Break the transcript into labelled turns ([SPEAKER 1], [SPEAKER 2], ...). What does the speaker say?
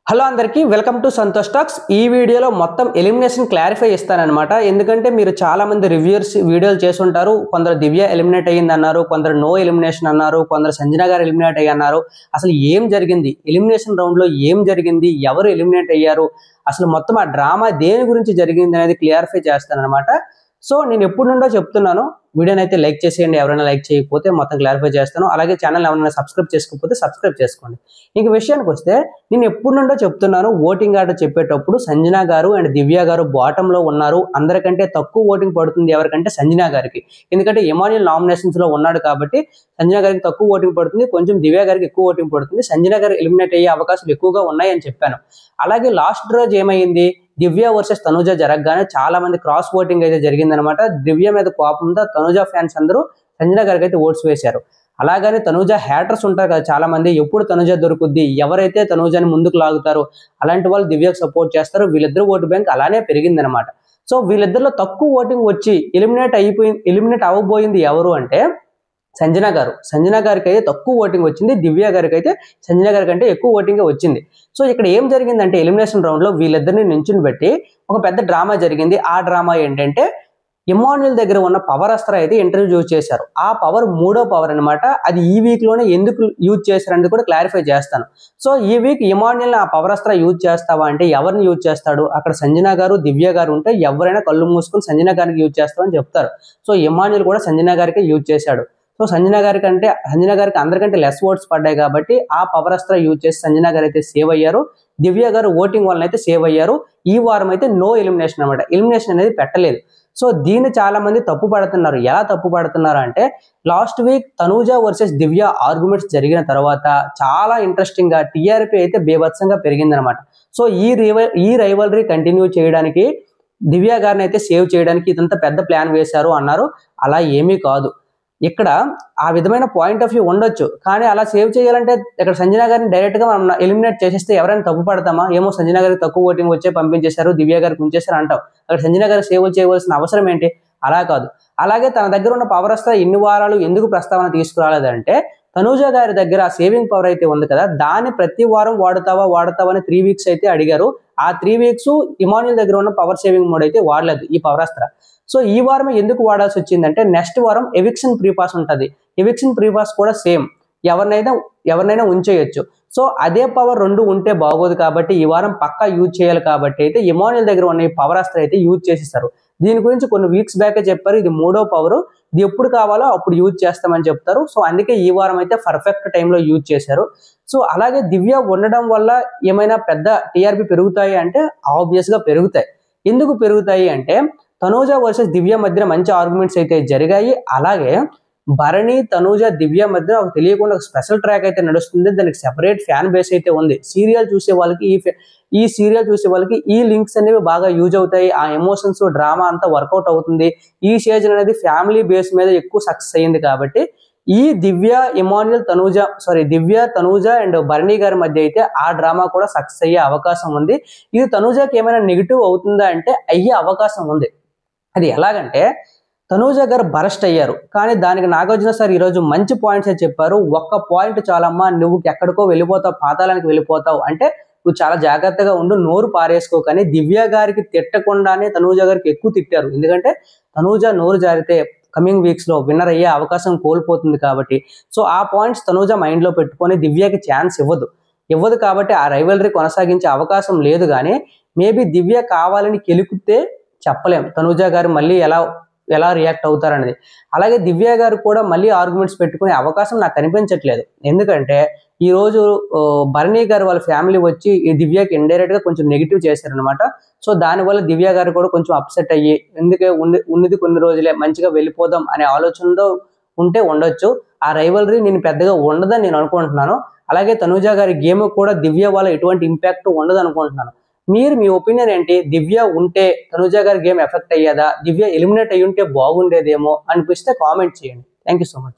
[SPEAKER 1] Hello అందరికీ welcome to Santosh talks. ఈ వీడియోలో మొత్తం ఎలిమినేషన్ క్లారిఫై ఇస్తానన్నమాట। ఎందుకంటే మీరు చాలా మంది రివ్యూవర్స్ వీడియోలు చేసి ఉంటారు। కొందరు దివ్య ఎలిమినేట్ అయ్యింది అన్నారు, కొందరు నో ఎలిమినేషన్ అన్నారు, కొందరు సంజన గారు ఎలిమినేట్ అయ్యారు। అసలు ఏం జరిగింది, ఎలిమినేషన్ రౌండ్ లో ఏం జరిగింది, ఎవరు ఎలిమినేట్ అయ్యారు, అసలు మొత్తం ఆ డ్రామా దేని గురించి జరిగింది అనేది క్లారిఫై చేస్తానన్నమాట। సో నేను ఎప్పుడు నుండో చెప్తున్నాను, వీడియోని అయితే లైక్ చేసేయండి, ఎవరైనా లైక్ చేయకపోతే మొత్తం క్లారిఫై చేస్తాను। అలాగే ఛానల్ ఎవరైనా సబ్స్క్రైబ్ చేసుకోకపోతే సబ్స్క్రైబ్ చేసుకోండి। ఇంక విషయానికి వస్తే నేను ఎప్పుడు నుండో చెప్తున్నాను, ఓటింగ్ ఆర్డర్ చెప్పేటప్పుడు సంజన గారు అండ్ దివ్య గారు బాటమ్ లో ఉన్నారు, అందరికంటే తక్కువ ఓటింగ్ పడుతుంది ఎవరికంటే సంజన గారికి। ఎందుకంటే ఎమాన్యుల్ నామినేషన్స్ లో ఉన్నాడు కాబట్టి సంజన గారికి తక్కువ ఓటింగ్ పడుతుంది, కొంచెం దివ్య గారికి ఎక్కువ ఓటింగ్ పడుతుంది, సంజన గారు ఎలిమినేట్ అయ్యే అవకాశాలు ఎక్కువగా ఉన్నాయని చెప్పాను। అలాగే లాస్ట్ రోజు ఏమైంది, దివ్య వర్సెస్ తనుజ జరగగానే చాలా మంది క్రాస్ ఓటింగ్ అయితే జరిగిందనమాట। దివ్య మీద కోపంతో తనుజ ఫ్యాన్స్ అందరూ సంజన గారికి అయితే ఓట్స్ వేశారు। అలాగని తనుజ హ్యాటర్స్ ఉంటారు కదా చాలా మంది, ఎప్పుడు తనుజ దొరుకుద్ది, ఎవరైతే తనుజని ముందుకు లాగుతారో అలాంటి వాళ్ళు దివ్యకు సపోర్ట్ చేస్తారు। వీళ్ళిద్దరు ఓటు బ్యాంక్ అలానే పెరిగిందనమాట। సో వీళ్ళిద్దరిలో తక్కువ ఓటింగ్ వచ్చి ఎలిమినేట్ అవ్వబోయింది ఎవరు అంటే సంజన గారు। సంజన గారికి అయితే తక్కువ ఓటింగ్ వచ్చింది, దివ్య గారికి అయితే సంజన గారి కంటే ఎక్కువ ఓటింగ్ వచ్చింది। సో ఇక్కడ ఏం జరిగిందంటే ఎలిమినేషన్ రౌండ్ లో వీళ్ళిద్దరిని నించుని పెట్టి ఒక పెద్ద డ్రామా జరిగింది। ఆ డ్రామా ఏంటంటే ఎమాన్యుల్ దగ్గర ఉన్న పవర్ అస్త్ర అయితే ఇంటర్వ్యూ చేశారు। ఆ పవర్ మూడో పవర్ అనమాట। అది ఈ వీక్ లోనే ఎందుకు యూజ్ చేశారనేది కూడా క్లారిఫై చేస్తాను। సో ఈ వీక్ ఎమాన్యుల్ ఆ పవర్ అస్త్ర యూజ్ చేస్తావా అంటే ఎవరిని యూజ్ చేస్తాడు, అక్కడ సంజన గారు దివ్య గారు ఉంటే ఎవరైనా కళ్ళు మూసుకుని సంజన గారికి యూజ్ చేస్తామని చెప్తారు। సో ఎమాన్యుల్ కూడా సంజన గారికి యూజ్ చేశాడు। సో సంజన గారికి అందరికంటే లెస్ ఓట్స్ పడ్డాయి కాబట్టి ఆ పవర్ అస్త్ర యూజ్ చేసి సంజన గారు అయితే సేవ్ అయ్యారు, దివ్య గారు ఓటింగ్ వల్ల అయితే సేవ్ అయ్యారు। ఈ వారం అయితే నో ఎలిమినేషన్ అనమాట, ఎలిమినేషన్ అనేది పెట్టలేదు। సో దీన్ని చాలా మంది తప్పు పడుతున్నారు। ఎలా తప్పు పడుతున్నారు అంటే లాస్ట్ వీక్ తనూజ వర్సెస్ దివ్య ఆర్గ్యుమెంట్స్ జరిగిన తర్వాత చాలా ఇంట్రెస్టింగ్ గా టీఆర్పీ అయితే బేభత్సంగా పెరిగిందనమాట। సో ఈ రైవలరీ కంటిన్యూ చేయడానికి దివ్య గారిని అయితే సేవ్ చేయడానికి ఇదంతా పెద్ద ప్లాన్ వేశారు అన్నారు। అలా ఏమీ కాదు, ఇక్కడ ఆ విధమైన పాయింట్ ఆఫ్ వ్యూ ఉండొచ్చు, కానీ అలా సేవ్ చేయాలంటే ఇక్కడ సంజన గారిని డైరెక్ట్ గా మనం ఎలిమినేట్ చేసేస్తే ఎవరైనా తప్పు పడతామా, ఏమో సంజన గారికి తక్కువ ఓటింగ్ వచ్చే పంపించేశారు, దివ్య గారికి ఉంచేశారు అంటాం, అక్కడ సంజన గారు సేవ్ చేయవలసిన అవసరం ఏంటి? అలా కాదు। అలాగే తన దగ్గర ఉన్న పవర్ అస్త్ర ఇన్ని వారాలు ఎందుకు ప్రస్తావన తీసుకురాలేదంటే తనూజ గారి దగ్గర ఆ సేవింగ్ పవర్ అయితే ఉంది కదా, దాన్ని ప్రతి వారం వాడుతావా అని 3 వీక్స్ అయితే అడిగారు। ఆ 3 వీక్స్ ఎమాన్యుల్ దగ్గర ఉన్న పవర్ సేవింగ్ మోడ్ అయితే వాడలేదు ఈ పవర్ అస్త్ర। సో ఈ వారం ఎందుకు వాడాల్సి వచ్చిందంటే నెక్స్ట్ వారం ఎవిక్షన్ ప్రీపాస్ ఉంటుంది, ఎవిక్షన్ ప్రీపాస్ కూడా సేమ్ ఎవరినైనా ఉంచేయచ్చు। సో అదే పవర్ రెండు ఉంటే బాగోదు కాబట్టి ఈ వారం పక్కా యూజ్ చేయాలి కాబట్టి అయితే ఎమాన్యుల్ దగ్గర ఉన్న ఈ పవర్ అస్త్ర అయితే యూజ్ చేసేస్తారు। దీని గురించి కొన్ని వీక్స్ బ్యాకే చెప్పారు, ఇది మూడో పవర్, ఇది ఎప్పుడు కావాలో అప్పుడు యూజ్ చేస్తామని చెప్తారు। సో అందుకే ఈ వారం అయితే పర్ఫెక్ట్ టైంలో యూజ్ చేశారు। సో అలాగే దివ్య ఉండడం వల్ల ఏమైనా పెద్ద టీఆర్పీ పెరుగుతాయి అంటే ఆబ్వియస్ గా పెరుగుతాయి। ఎందుకు పెరుగుతాయి అంటే తనూజ వర్సెస్ దివ్య మధ్య మంచి ఆర్గ్యుమెంట్స్ అయితే జరిగాయి। అలాగే భరణి తనూజ దివ్య మధ్య ఒక తెలియకుండా ఒక స్పెషల్ ట్రాక్ అయితే నడుస్తుంది, దానికి సెపరేట్ ఫ్యాన్ బేస్ అయితే ఉంది। సీరియల్ చూసే వాళ్ళకి ఈ సీరియల్ చూసే వాళ్ళకి ఈ లింక్స్ అనేవి బాగా యూజ్ అవుతాయి, ఆ ఎమోషన్స్ డ్రామా అంతా వర్కౌట్ అవుతుంది। ఈ సీజన్ అనేది ఫ్యామిలీ బేస్ మీద ఎక్కువ సక్సెస్ అయ్యింది కాబట్టి ఈ దివ్య తనూజ అండ్ భరణి గారి మధ్య అయితే ఆ డ్రామా కూడా సక్సెస్ అయ్యే అవకాశం ఉంది। ఇది తనూజకి ఏమైనా నెగిటివ్ అవుతుందా అంటే అయ్యే అవకాశం ఉంది। అది ఎలాగంటే తనూజ గారు బరస్ట్ అయ్యారు, కానీ దానికి నాగార్జున సార్ ఈరోజు మంచి పాయింట్స్ చెప్పారు। ఒక్క పాయింట్ చాలమ్మా, నువ్వు ఎక్కడికో వెళ్ళిపోతావు, పాతాళానికి వెళ్ళిపోతావు అంటే నువ్వు చాలా జాగ్రత్తగా ఉండు, నోరు పారేసుకో। కానీ దివ్య గారికి తిట్టకుండానే తనూజ గారికి ఎక్కువ తిట్టారు, ఎందుకంటే తనూజ నోరు జారితే కమింగ్ వీక్స్ లో విన్నర్ అయ్యే అవకాశం కోల్పోతుంది కాబట్టి। సో ఆ పాయింట్స్ తనూజ మైండ్ లో పెట్టుకొని దివ్యకి ఛాన్స్ ఇవ్వదు కాబట్టి ఆ రైవలరీ కొనసాగించే అవకాశం లేదు। కానీ మేబీ దివ్య కావాలని కెలుకుతే చెప్పలేం తనూజ గారు మళ్ళీ ఎలా రియాక్ట్ అవుతారనేది। అలాగే దివ్య గారు కూడా మళ్ళీ ఆర్గ్యుమెంట్స్ పెట్టుకునే అవకాశం నాకు కనిపించట్లేదు, ఎందుకంటే ఈ రోజు భరణి గారు వాళ్ళ ఫ్యామిలీ వచ్చి ఈ దివ్యకి ఇండైరెక్ట్ గా కొంచెం నెగిటివ్ చేశారనమాట। సో దానివల్ల దివ్య గారు కూడా కొంచెం అప్సెట్ అయ్యి ఎందుకే ఉన్నది కొన్ని రోజులే మంచిగా వెళ్ళిపోదాం అనే ఆలోచనలో ఉండొచ్చు। ఆ రైవలరీ నేను పెద్దగా ఉండదని నేను అనుకుంటున్నాను। అలాగే తనూజ గారి గేమ్ కూడా దివ్య వల్ల ఎటువంటి ఇంపాక్ట్ ఉండదు అనుకుంటున్నాను। మీ ఒపీనియన్ ఏంటి? దివ్య ఉంటే తనూజ గారి గేమ్ ఎఫెక్ట్ అయ్యేదా, దివ్య ఎలిమినేట్ అయ్యి ఉంటే బాగుండేదేమో అనిపిస్తే కామెంట్ చేయండి। Thank you so much.